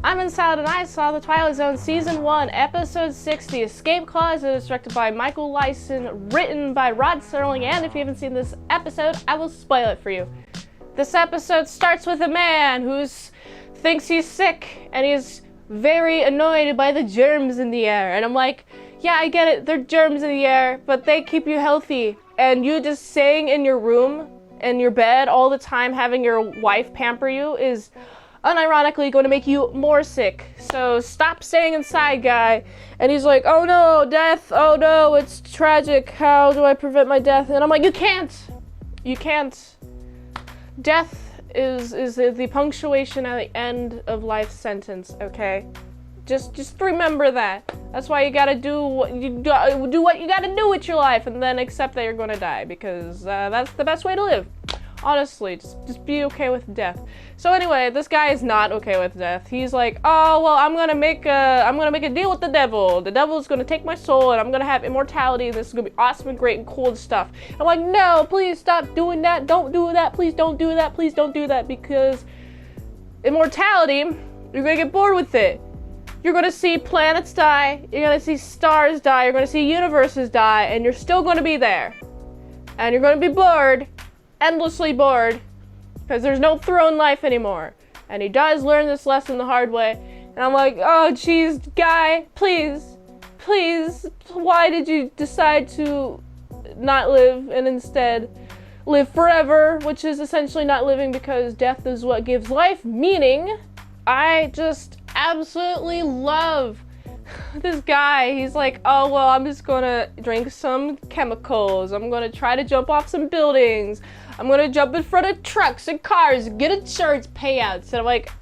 I'm in Salad and I saw the Twilight Zone Season 1, Episode 6, The Escape Clause. It is directed by Michael Lyson, written by Rod Serling, and if you haven't seen this episode, I will spoil it for you. This episode starts with a man who thinks he's sick, and he's very annoyed by the germs in the air. And I'm like, yeah, I get it, they're germs in the air, but they keep you healthy. And you just staying in your room, in your bed all the time, having your wife pamper you is unironically going to make you more sick. So stop staying inside, guy. And he's like, oh no, death, oh no, it's tragic, how do I prevent my death? And I'm like, you can't. Death is the punctuation at the end of life's sentence, okay? Just remember that. That's why you gotta do what you gotta do with your life, and then accept that you're gonna die, because that's the best way to live. Honestly, just be okay with death. So anyway, this guy is not okay with death. He's like, oh well, I'm gonna make a deal with the devil. The devil is gonna take my soul, and I'm gonna have immortality, and this is gonna be awesome and great and cool and stuff. I'm like, no, please stop doing that. Don't do that. Please don't do that. Please don't do that, because immortality, you're gonna get bored with it. You're gonna see planets die. You're gonna see stars die. You're gonna see universes die, and you're still gonna be there, and you're gonna be bored. Endlessly bored, because there's no throne life anymore. And he does learn this lesson the hard way. And I'm like, oh geez, guy, please, why did you decide to not live and instead live forever, which is essentially not living, because death is what gives life meaning. I just absolutely love this guy. He's like, oh well, I'm just gonna drink some chemicals, I'm gonna try to jump off some buildings, I'm gonna jump in front of trucks and cars, get insurance payouts. And I'm like,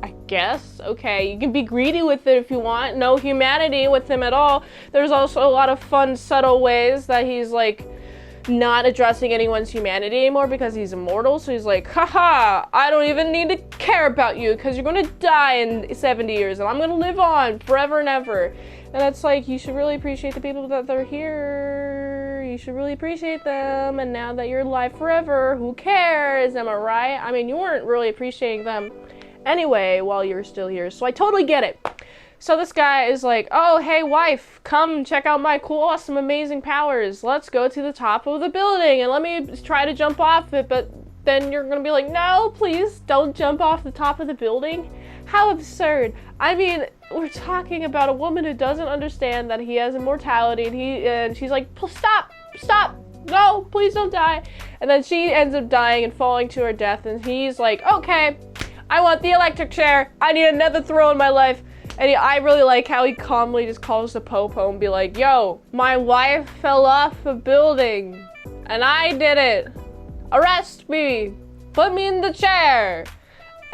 I guess, okay, you can be greedy with it if you want. No humanity with him at all. There's also a lot of fun, subtle ways that he's like not addressing anyone's humanity anymore, because he's immortal. So he's like, haha, I don't even need to care about you, because you're gonna die in 70 years and I'm gonna live on forever and ever. And it's like, you should really appreciate the people that are here. You should really appreciate them. And now that you're alive forever, who cares? Am I right? I mean, you weren't really appreciating them anyway while you're still here, so I totally get it. So this guy is like, oh, hey wife, come check out my cool, awesome, amazing powers. Let's go to the top of the building and let me try to jump off it. But then you're gonna be like, no, please don't jump off the top of the building. How absurd. I mean, we're talking about a woman who doesn't understand that he has immortality, and she's like, stop, no, please don't die. And then she ends up dying and falling to her death, and he's like, okay, I want the electric chair. I need another thrill in my life. And I really like how he calmly just calls the popo and be like, yo, my wife fell off a building and I did it. Arrest me. Put me in the chair.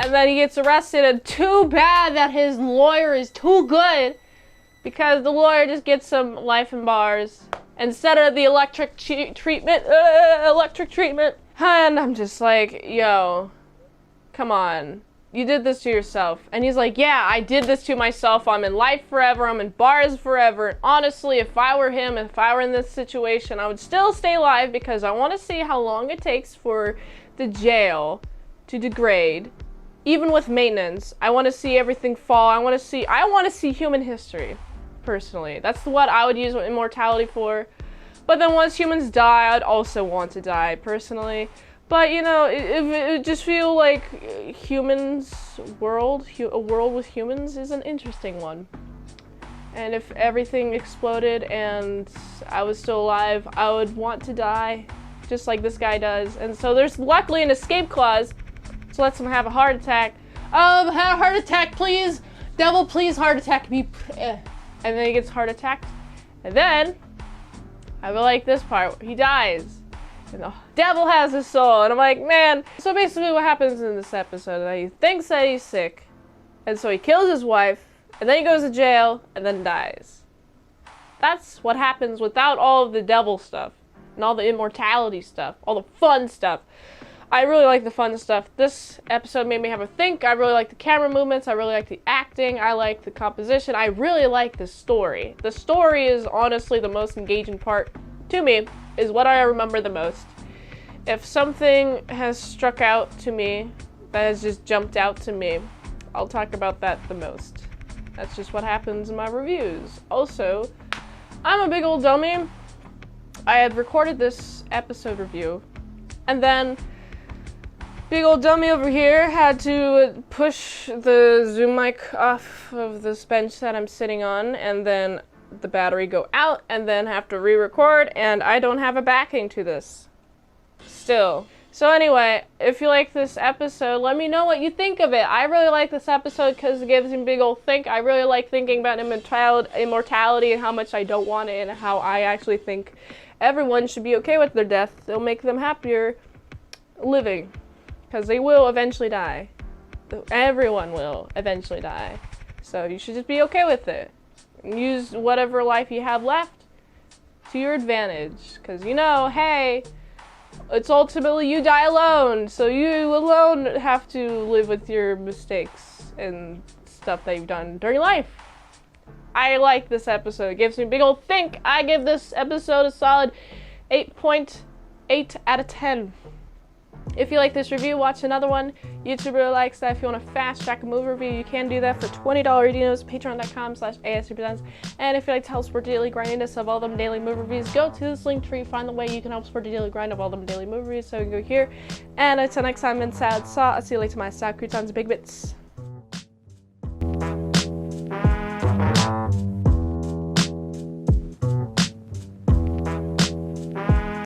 And then he gets arrested, and too bad that his lawyer is too good, because the lawyer just gets some life in bars instead of the electric treatment. And I'm just like, yo, come on. You did this to yourself. And he's like, yeah, I did this to myself. I'm in life forever. I'm in bars forever. And honestly, if I were him, if I were in this situation, I would still stay alive, because I want to see how long it takes for the jail to degrade. Even with maintenance, I want to see everything fall. I want to see human history, personally. That's what I would use immortality for. But then once humans die, I'd also want to die, personally. But, you know, it just feel like a world with humans is an interesting one. And if everything exploded and I was still alive, I would want to die, just like this guy does. And so there's luckily an escape clause, so lets him have a heart attack. Have a heart attack, please! Devil, please heart attack me. And then he gets heart attacked. And then, I really like this part, he dies. And the devil has his soul, and I'm like, man. So basically what happens in this episode is that he thinks that he's sick, and so he kills his wife, and then he goes to jail, and then dies. That's what happens without all of the devil stuff, and all the immortality stuff, all the fun stuff. I really like the fun stuff. This episode made me have a think. I really like the camera movements, I really like the acting, I like the composition, I really like the story. The story is honestly the most engaging part, to me, is what I remember the most. If something has struck out to me, that has just jumped out to me, I'll talk about that the most. That's just what happens in my reviews. Also, I'm a big old dummy. I had recorded this episode review, and then big old dummy over here had to push the Zoom mic off of this bench that I'm sitting on, and then the battery go out, and then have to re-record, and I don't have a backing to this. Still. So anyway, if you like this episode, let me know what you think of it. I really like this episode because it gives me a big old think. I really like thinking about immortality and how much I don't want it, and how I actually think everyone should be okay with their death. It'll make them happier living, because they will eventually die. Everyone will eventually die. So you should just be okay with it. Use whatever life you have left to your advantage, because you know, hey, it's ultimately you die alone, so you alone have to live with your mistakes and stuff that you've done during life. I like this episode. It gives me a big old think. I give this episode a solid 8.8 out of 10. If you like this review, watch another one. YouTube really likes that. If you want to fast track a movie review, you can do that for $20 redeemos, patreon.com/ASEPresents. And if you'd like to help support the daily grindiness of all them daily movie reviews, go to this link tree, find the way you can help support the daily grind of all them daily movie reviews. So you can go here. And until next time, mint salad, I'll see you later, my style croutons and big bits.